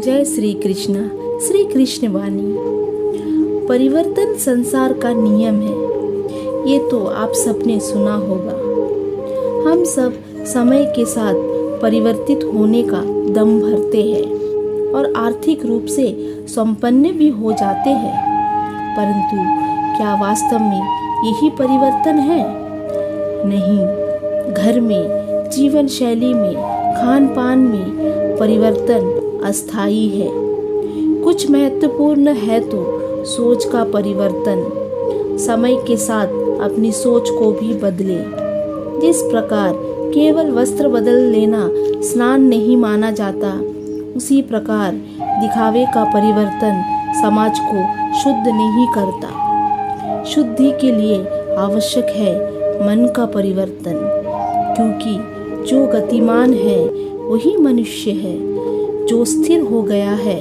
जय श्री कृष्ण। श्री कृष्ण वाणी। परिवर्तन संसार का नियम है, ये तो आप सबने सुना होगा। हम सब समय के साथ परिवर्तित होने का दम भरते हैं और आर्थिक रूप से संपन्न भी हो जाते हैं, परंतु क्या वास्तव में यही परिवर्तन है? नहीं। घर में, जीवन शैली में, खान पान में परिवर्तन अस्थायी है। कुछ महत्वपूर्ण है तो सोच का परिवर्तन। समय के साथ अपनी सोच को भी बदले। जिस प्रकार केवल वस्त्र बदल लेना स्नान नहीं माना जाता, उसी प्रकार दिखावे का परिवर्तन समाज को शुद्ध नहीं करता। शुद्धि के लिए आवश्यक है मन का परिवर्तन, क्योंकि जो गतिमान है वही मनुष्य है। जो स्थिर हो गया है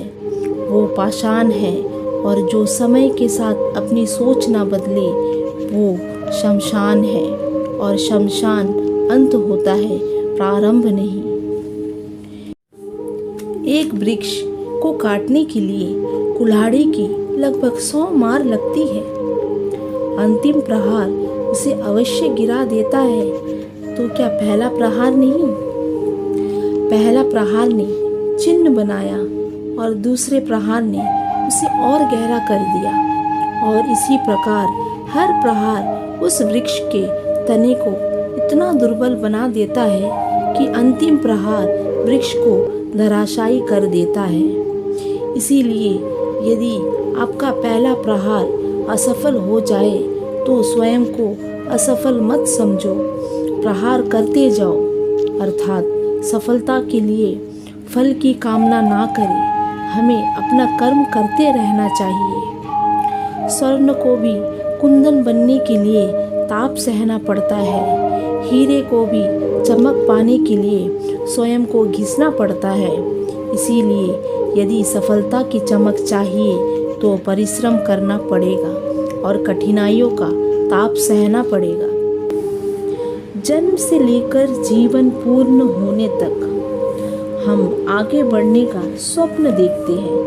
वो पाषाण है, और जो समय के साथ अपनी सोच न बदले वो शमशान है, और शमशान अंत होता है, प्रारंभ नहीं। एक वृक्ष को काटने के लिए कुल्हाड़ी की लगभग 100 मार लगती है। अंतिम प्रहार उसे अवश्य गिरा देता है, तो क्या पहला प्रहार नहीं? पहला प्रहार ने चिन्ह बनाया और दूसरे प्रहार ने उसे और गहरा कर दिया, और इसी प्रकार हर प्रहार उस वृक्ष के तने को इतना दुर्बल बना देता है कि अंतिम प्रहार वृक्ष को धराशायी कर देता है। इसीलिए यदि आपका पहला प्रहार असफल हो जाए तो स्वयं को असफल मत समझो, प्रहार करते जाओ, अर्थात सफलता के लिए फल की कामना ना करें। हमें अपना कर्म करते रहना चाहिए। स्वर्ण को भी कुंदन बनने के लिए ताप सहना पड़ता है। हीरे को भी चमक पाने के लिए स्वयं को घिसना पड़ता है। इसीलिए यदि सफलता की चमक चाहिए तो परिश्रम करना पड़ेगा और कठिनाइयों का ताप सहना पड़ेगा। जन्म से लेकर जीवन पूर्ण होने तक हम आगे बढ़ने का स्वप्न देखते हैं,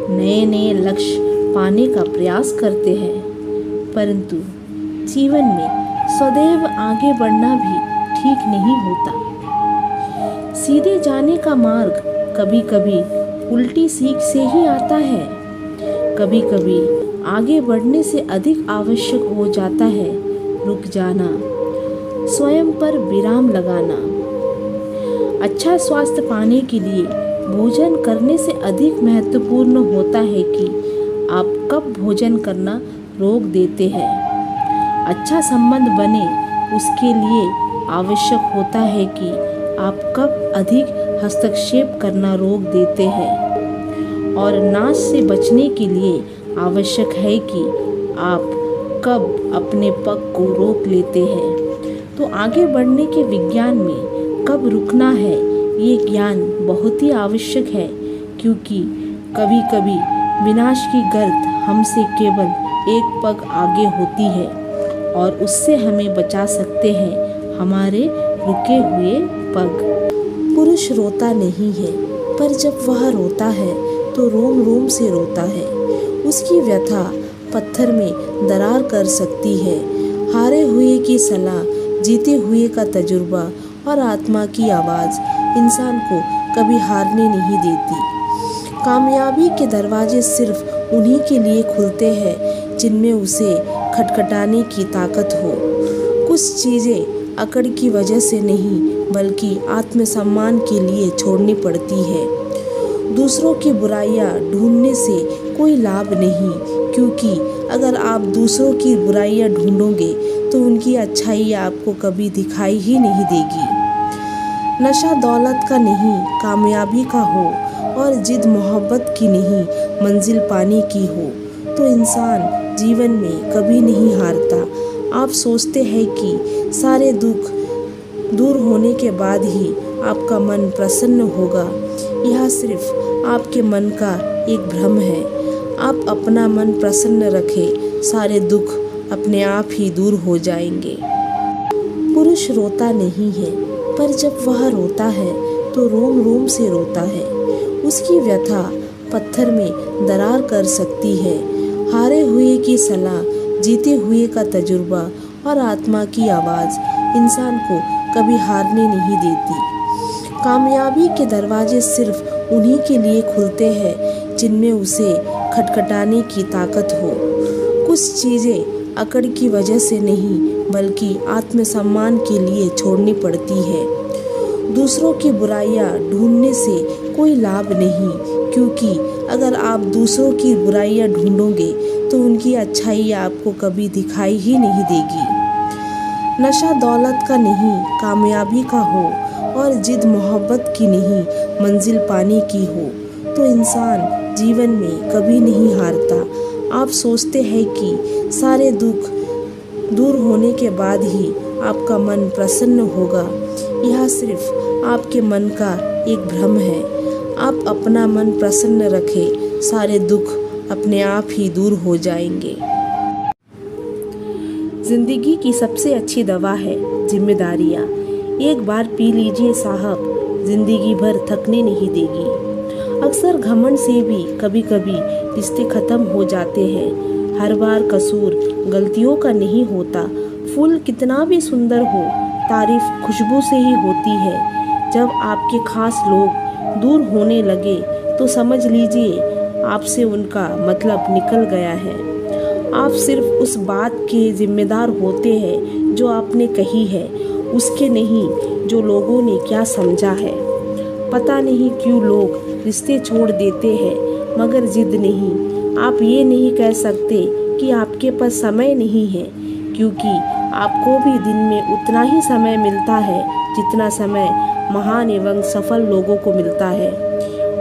नए नए लक्ष्य पाने का प्रयास करते हैं, परंतु जीवन में सदैव आगे बढ़ना भी ठीक नहीं होता। सीधे जाने का मार्ग कभी कभी उल्टी सीख से ही आता है। कभी कभी आगे बढ़ने से अधिक आवश्यक हो जाता है रुक जाना, स्वयं पर विराम लगाना। अच्छा स्वास्थ्य पाने के लिए भोजन करने से अधिक महत्वपूर्ण होता है कि आप कब भोजन करना रोक देते हैं। अच्छा संबंध बने उसके लिए आवश्यक होता है कि आप कब अधिक हस्तक्षेप करना रोक देते हैं, और नाश से बचने के लिए आवश्यक है कि आप कब अपने पग को रोक लेते हैं। तो आगे बढ़ने के विज्ञान में कब रुकना है, ये ज्ञान बहुत ही आवश्यक है, क्योंकि कभी कभी विनाश की गर्त हमसे केवल एक पग आगे होती है, और उससे हमें बचा सकते हैं हमारे रुके हुए पग। पुरुष रोता नहीं है, पर जब वह रोता है तो रोम रोम से रोता है। उसकी व्यथा पत्थर में दरार कर सकती है। हारे हुए की सलाह, जीते हुए का तजुर्बा और आत्मा की आवाज़ इंसान को कभी हारने नहीं देती। कामयाबी के दरवाजे सिर्फ उन्हीं के लिए खुलते हैं जिनमें उसे खटखटाने की ताकत हो। कुछ चीज़ें अकड़ की वजह से नहीं, बल्कि आत्मसम्मान के लिए छोड़नी पड़ती है। दूसरों की बुराइयां ढूंढने से कोई लाभ नहीं, क्योंकि अगर आप दूसरों की बुराइयां ढूंढोगे तो उनकी अच्छाई आपको कभी दिखाई ही नहीं देगी। नशा दौलत का नहीं, कामयाबी का हो, और जिद मोहब्बत की नहीं, मंजिल पाने की हो, तो इंसान जीवन में कभी नहीं हारता। आप सोचते हैं कि सारे दुख दूर होने के बाद ही आपका मन प्रसन्न होगा। यह सिर्फ आपके मन का एक भ्रम है। आप अपना मन प्रसन्न रखें, सारे दुख अपने आप ही दूर हो जाएंगे। पुरुष रोता नहीं है, पर जब वह रोता है तो रोम रोम से रोता है। उसकी व्यथा पत्थर में दरार कर सकती है। हारे हुए की सलाह, जीते हुए का तजुर्बा और आत्मा की आवाज़ इंसान को कभी हारने नहीं देती। कामयाबी के दरवाजे सिर्फ उन्हीं के लिए खुलते हैं जिनमें उसे खटखटाने की ताकत हो। कुछ चीज़ें अकड़ की वजह से नहीं बल्कि आत्मसम्मान के लिए छोड़नी पड़ती है। दूसरों की बुराइयां ढूंढने से कोई लाभ नहीं, क्योंकि अगर आप दूसरों की बुराइयां ढूंढोगे तो उनकी अच्छाई आपको कभी दिखाई ही नहीं देगी। नशा दौलत का नहीं कामयाबी का हो और जिद मोहब्बत की नहीं मंजिल पाने की हो तो इंसान जीवन में कभी नहीं हारता। आप सोचते हैं कि सारे दुख दूर होने के बाद ही आपका मन प्रसन्न होगा। यह सिर्फ आपके मन का एक भ्रम है। आप अपना मन प्रसन्न रखें, सारे दुख अपने आप ही दूर हो जाएंगे। जिंदगी की सबसे अच्छी दवा है जिम्मेदारियाँ। एक बार पी लीजिए साहब, जिंदगी भर थकने नहीं देगी। अक्सर घमंड से भी कभी कभी रिश्ते खत्म हो जाते हैं। हर बार कसूर गलतियों का नहीं होता। फूल कितना भी सुंदर हो, तारीफ खुशबू से ही होती है। जब आपके खास लोग दूर होने लगे तो समझ लीजिए आपसे उनका मतलब निकल गया है। आप सिर्फ उस बात के जिम्मेदार होते हैं जो आपने कही है, उसके नहीं जो लोगों ने क्या समझा है। पता नहीं क्यों लोग रिश्ते छोड़ देते हैं मगर जिद नहीं। आप ये नहीं कह सकते कि आपके पास समय नहीं है, क्योंकि आपको भी दिन में उतना ही समय मिलता है जितना समय महान एवं सफल लोगों को मिलता है।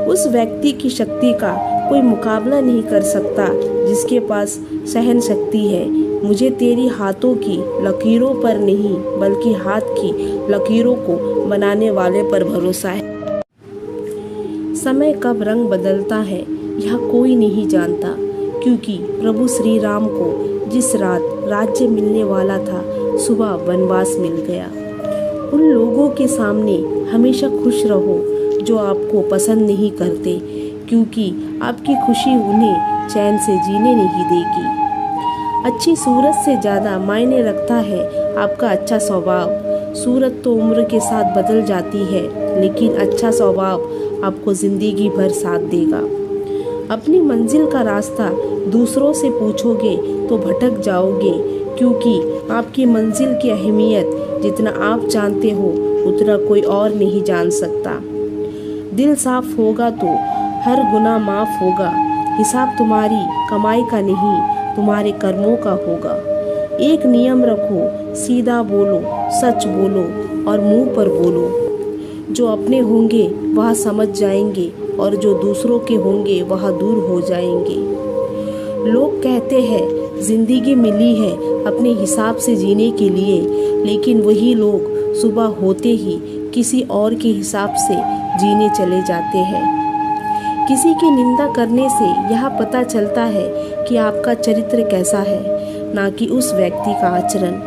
उस व्यक्ति की शक्ति का कोई मुकाबला नहीं कर सकता जिसके पास सहन शक्ति है। मुझे तेरी हाथों की लकीरों पर नहीं बल्कि हाथ की लकीरों को बनाने वाले पर भरोसा है। समय कब रंग बदलता है यह कोई नहीं जानता, क्योंकि प्रभु श्री राम को जिस रात राज्य मिलने वाला था सुबह वनवास मिल गया। उन लोगों के सामने हमेशा खुश रहो जो आपको पसंद नहीं करते, क्योंकि आपकी खुशी उन्हें चैन से जीने नहीं देगी। अच्छी सूरत से ज़्यादा मायने रखता है आपका अच्छा स्वभाव। सूरत तो उम्र के साथ बदल जाती है, लेकिन अच्छा स्वभाव आपको ज़िंदगी भर साथ देगा। अपनी मंजिल का रास्ता दूसरों से पूछोगे तो भटक जाओगे, क्योंकि आपकी मंजिल की अहमियत जितना आप जानते हो उतना कोई और नहीं जान सकता। दिल साफ होगा तो हर गुनाह माफ़ होगा। हिसाब तुम्हारी कमाई का नहीं तुम्हारे कर्मों का होगा। एक नियम रखो, सीधा बोलो, सच बोलो और मुंह पर बोलो। जो अपने होंगे वह समझ जाएंगे और जो दूसरों के होंगे वह दूर हो जाएंगे। लोग कहते हैं जिंदगी मिली है अपने हिसाब से जीने के लिए, लेकिन वही लोग सुबह होते ही किसी और के हिसाब से जीने चले जाते हैं। किसी की निंदा करने से यह पता चलता है कि आपका चरित्र कैसा है, ना कि उस व्यक्ति का आचरण।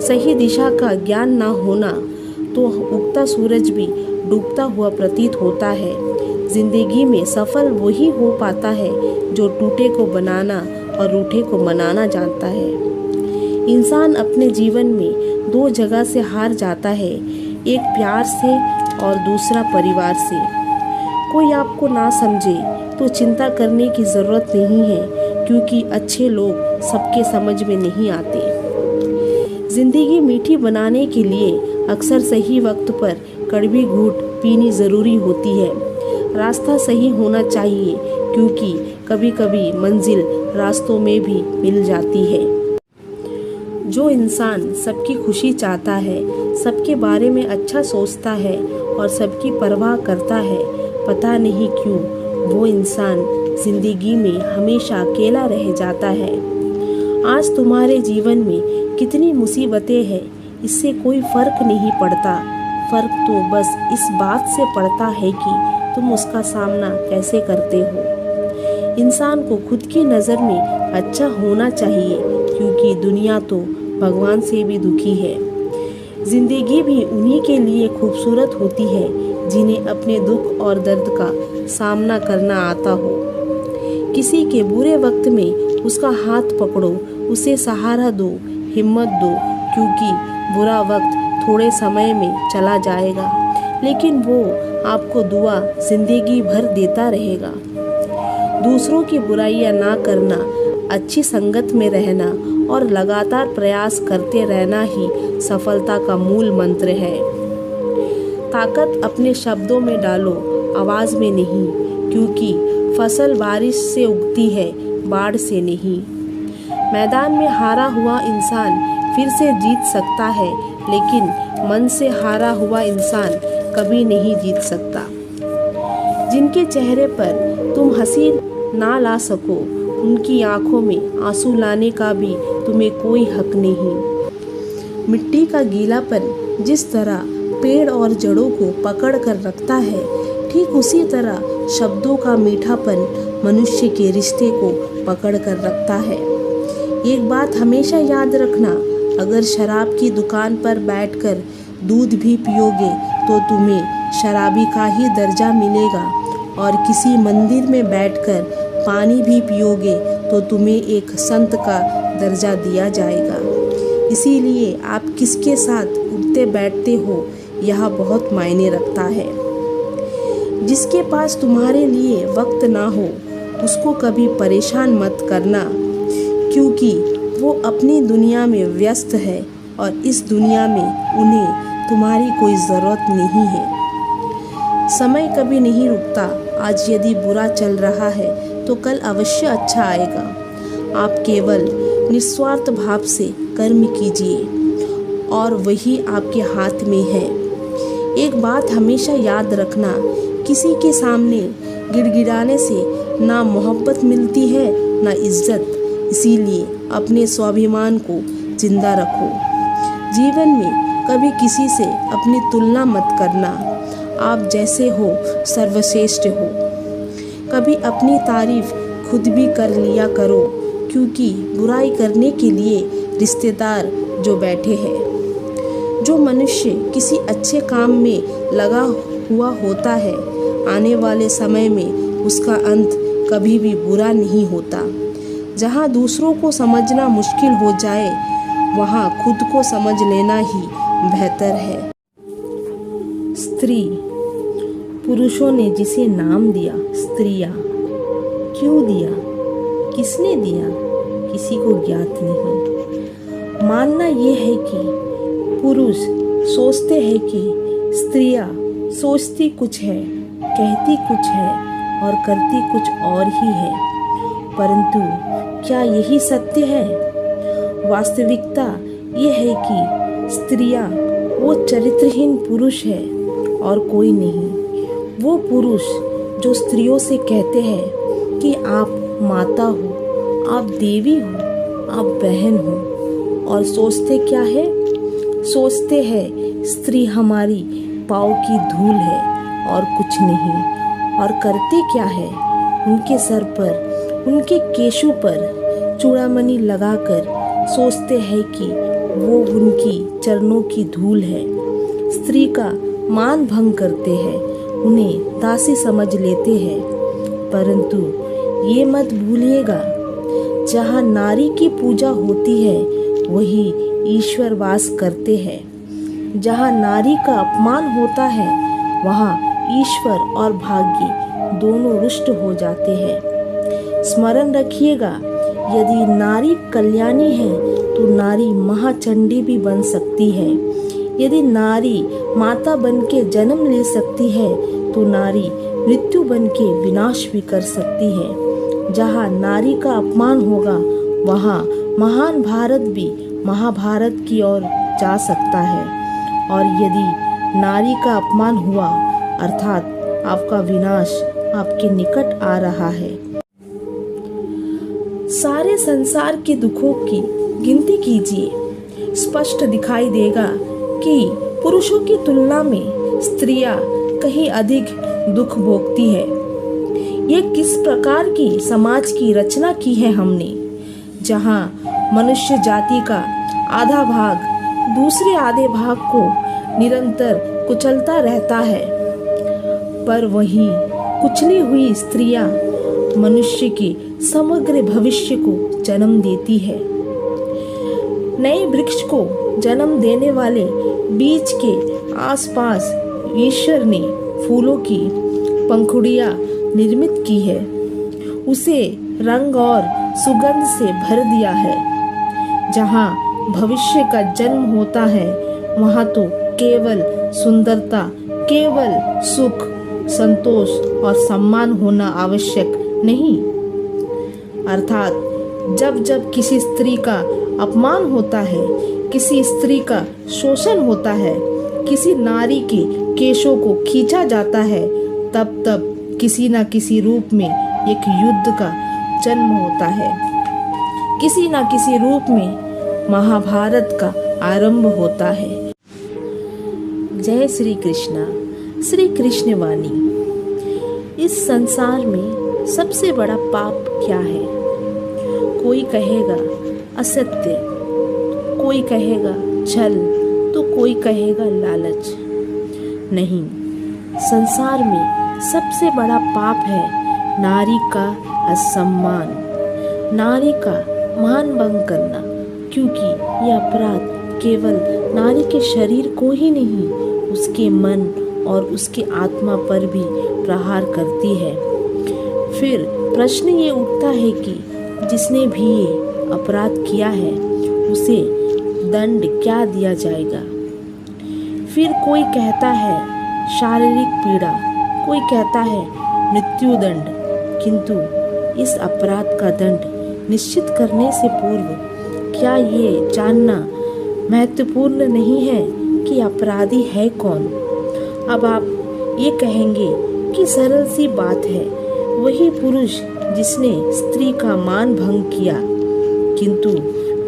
सही दिशा का ज्ञान ना होना तो उगता सूरज भी डूबता हुआ प्रतीत होता है। जिंदगी में सफल वही हो पाता है जो टूटे को बनाना और रूठे को मनाना जानता है। इंसान अपने जीवन में दो जगह से हार जाता है, एक प्यार से और दूसरा परिवार से। कोई आपको ना समझे तो चिंता करने की ज़रूरत नहीं है, क्योंकि अच्छे लोग सबके समझ में नहीं आते। ज़िंदगी मीठी बनाने के लिए अक्सर सही वक्त पर कड़वी घूंट पीनी ज़रूरी होती है। रास्ता सही होना चाहिए, क्योंकि कभी कभी मंजिल रास्तों में भी मिल जाती है। जो इंसान सबकी खुशी चाहता है, सबके बारे में अच्छा सोचता है और सबकी परवाह करता है, पता नहीं क्यों वो इंसान जिंदगी में हमेशा अकेला रह जाता है। आज तुम्हारे जीवन में कितनी मुसीबतें हैं, इससे कोई फर्क नहीं पड़ता। फर्क तो बस इस बात से पड़ता है कि तुम उसका सामना कैसे करते हो। इंसान को खुद की नज़र में अच्छा होना चाहिए, क्योंकि दुनिया तो भगवान से भी दुखी है। ज़िंदगी भी उन्हीं के लिए खूबसूरत होती है जिन्हें अपने दुख और दर्द का सामना करना आता हो। किसी के बुरे वक्त में उसका हाथ पकड़ो, उसे सहारा दो, हिम्मत दो, क्योंकि बुरा वक्त थोड़े समय में चला जाएगा, लेकिन वो आपको दुआ जिंदगी भर देता रहेगा। दूसरों की बुराइयां ना करना, अच्छी संगत में रहना और लगातार प्रयास करते रहना ही सफलता का मूल मंत्र है। ताकत अपने शब्दों में डालो, आवाज़ में नहीं, क्योंकि फसल बारिश से उगती है, बाढ़ से नहीं। मैदान में हारा हुआ इंसान फिर से जीत सकता है, लेकिन मन से हारा हुआ इंसान कभी नहीं जीत सकता। जिनके चेहरे पर तुम हंसी ना ला सको, उनकी आंखों में आंसू लाने का भी तुम्हें कोई हक नहीं। मिट्टी का गीलापन जिस तरह पेड़ और जड़ों को पकड़ कर रखता है, ठीक उसी तरह शब्दों का मीठापन मनुष्य के रिश्ते को पकड़ कर रखता है। एक बात हमेशा याद रखना, अगर शराब की दुकान पर बैठकर दूध भी पियोगे तो तुम्हें शराबी का ही दर्जा मिलेगा, और किसी मंदिर में बैठकर पानी भी पियोगे तो तुम्हें एक संत का दर्जा दिया जाएगा। इसीलिए आप किसके साथ उठते बैठते हो, यह बहुत मायने रखता है। जिसके पास तुम्हारे लिए वक्त ना हो, उसको कभी परेशान मत करना, क्योंकि वो अपनी दुनिया में व्यस्त है और इस दुनिया में उन्हें तुम्हारी कोई ज़रूरत नहीं है। समय कभी नहीं रुकता, आज यदि बुरा चल रहा है तो कल अवश्य अच्छा आएगा। आप केवल निस्वार्थ भाव से कर्म कीजिए और वही आपके हाथ में है। एक बात हमेशा याद रखना, किसी के सामने गिड़गिड़ाने से ना मोहब्बत मिलती है ना इज्जत, इसीलिए अपने स्वाभिमान को जिंदा रखो। जीवन में कभी किसी से अपनी तुलना मत करना, आप जैसे हो सर्वश्रेष्ठ हो। कभी अपनी तारीफ खुद भी कर लिया करो, क्योंकि बुराई करने के लिए रिश्तेदार जो बैठे हैं। जो मनुष्य किसी अच्छे काम में लगा हुआ होता है, आने वाले समय में उसका अंत कभी भी बुरा नहीं होता। जहाँ दूसरों को समझना मुश्किल हो जाए, वहाँ खुद को समझ लेना ही बेहतर है। स्त्री, पुरुषों ने जिसे नाम दिया स्त्रियाँ, क्यों दिया, किसने दिया, किसी को ज्ञात नहीं। मानना ये है कि पुरुष सोचते हैं कि स्त्रियाँ सोचती कुछ है, कहती कुछ है और करती कुछ और ही है, परंतु क्या यही सत्य है? वास्तविकता ये है कि स्त्रियाँ वो चरित्रहीन पुरुष है और कोई नहीं। वो पुरुष जो स्त्रियों से कहते हैं कि आप माता हो, आप देवी हो, आप बहन हो, और सोचते क्या है? सोचते हैं स्त्री हमारी पाँव की धूल है और कुछ नहीं। और करते क्या है? उनके सर पर, उनके केशों पर चूड़ामणि लगाकर सोचते हैं कि वो उनकी चरणों की धूल है। स्त्री का मान भंग करते हैं, उन्हें दासी समझ लेते हैं, परंतु ये मत भूलिएगा, जहाँ नारी की पूजा होती है वही ईश्वर वास करते हैं। जहाँ नारी का अपमान होता है वहाँ ईश्वर और भाग्य दोनों रुष्ट हो जाते हैं। स्मरण रखिएगा, यदि नारी कल्याणी है तो नारी महाचंडी भी बन सकती है। यदि नारी माता बन के जन्म ले सकती है तो नारी मृत्यु बन के विनाश भी कर सकती है। जहाँ नारी का अपमान होगा वहाँ महान भारत भी महाभारत की ओर जा सकता है, और यदि नारी का अपमान हुआ अर्थात आपका विनाश आपके निकट आ रहा है। सारे संसार के दुखों की गिनती कीजिए, स्पष्ट दिखाई देगा कि पुरुषों की तुलना में स्त्रियां कहीं अधिक दुख भोगती है। ये किस प्रकार की समाज की रचना की है हमने, जहाँ मनुष्य जाति का आधा भाग दूसरे आधे भाग को निरंतर कुचलता रहता है। पर वहीं कुचली हुई स्त्रियां मनुष्य के समग्र भविष्य को जन्म देती है। नए वृक्ष को जन्म देने वाले बीज के आसपास ईश्वर ने फूलों की पंखुड़ियां निर्मित की है, उसे रंग और सुगंध से भर दिया है। जहाँ भविष्य का जन्म होता है वहाँ तो केवल सुंदरता, केवल सुख, संतोष और सम्मान होना आवश्यक नहीं। अर्थात जब जब किसी स्त्री का अपमान होता है, किसी स्त्री का शोषण होता है, किसी नारी के केशों को खींचा जाता है, तब तब किसी न किसी रूप में एक युद्ध का जन्म होता है, किसी न किसी रूप में महाभारत का आरंभ होता है। जय श्री कृष्णा। श्री कृष्ण वाणी। इस संसार में सबसे बड़ा पाप क्या है? कोई कहेगा असत्य, कोई कहेगा छल, तो कोई कहेगा लालच। नहीं, संसार में सबसे बड़ा पाप है नारी का असम्मान, नारी का मान भंग करना, क्योंकि यह अपराध केवल नारी के शरीर को ही नहीं, उसके मन और उसकी आत्मा पर भी प्रहार करती है। फिर प्रश्न ये उठता है कि जिसने भी ये अपराध किया है उसे दंड क्या दिया जाएगा? फिर कोई कहता है शारीरिक पीड़ा, कोई कहता है मृत्युदंड, किंतु इस अपराध का दंड निश्चित करने से पूर्व क्या ये जानना महत्वपूर्ण नहीं है कि अपराधी है कौन? अब आप ये कहेंगे कि सरल सी बात है, वही पुरुष जिसने स्त्री का मान भंग किया, किंतु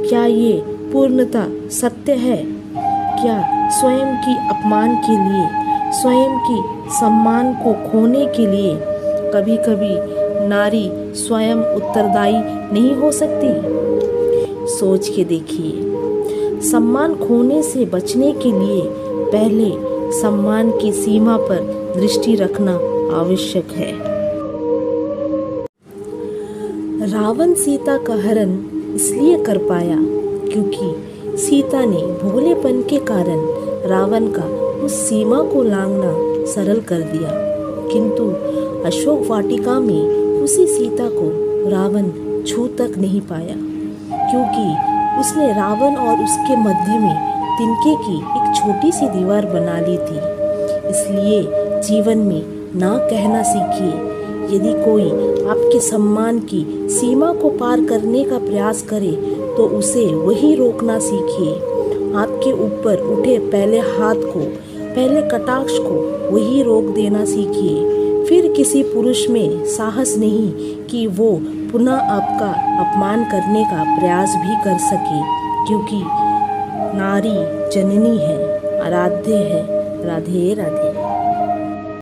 क्या ये पूर्णतः सत्य है? क्या स्वयं की अपमान के लिए, स्वयं की सम्मान को खोने के लिए कभी कभी नारी स्वयं उत्तरदायी नहीं हो सकती? सोच के देखिए। सम्मान खोने से बचने के लिए पहले सम्मान की सीमा पर दृष्टि रखना आवश्यक है। रावण सीता का हरण इसलिए कर पाया क्योंकि सीता ने भोलेपन के कारण रावण का उस सीमा को लांघना सरल कर दिया, किंतु अशोक वाटिका में उसी सीता को रावण छू तक नहीं पाया, क्योंकि उसने रावण और उसके मध्य में तिनके की एक छोटी सी दीवार बना ली थी। इसलिए जीवन में ना कहना सीखिए। यदि कोई आपके सम्मान की सीमा को पार करने का प्रयास करे तो उसे वही रोकना सीखिए। आपके ऊपर उठे पहले हाथ को, पहले कटाक्ष को वही रोक देना सीखिए। फिर किसी पुरुष में साहस नहीं कि वो पुनः आपका अपमान करने का प्रयास भी कर सके, क्योंकि नारी जननी है, आराध्य है। राधे राधे।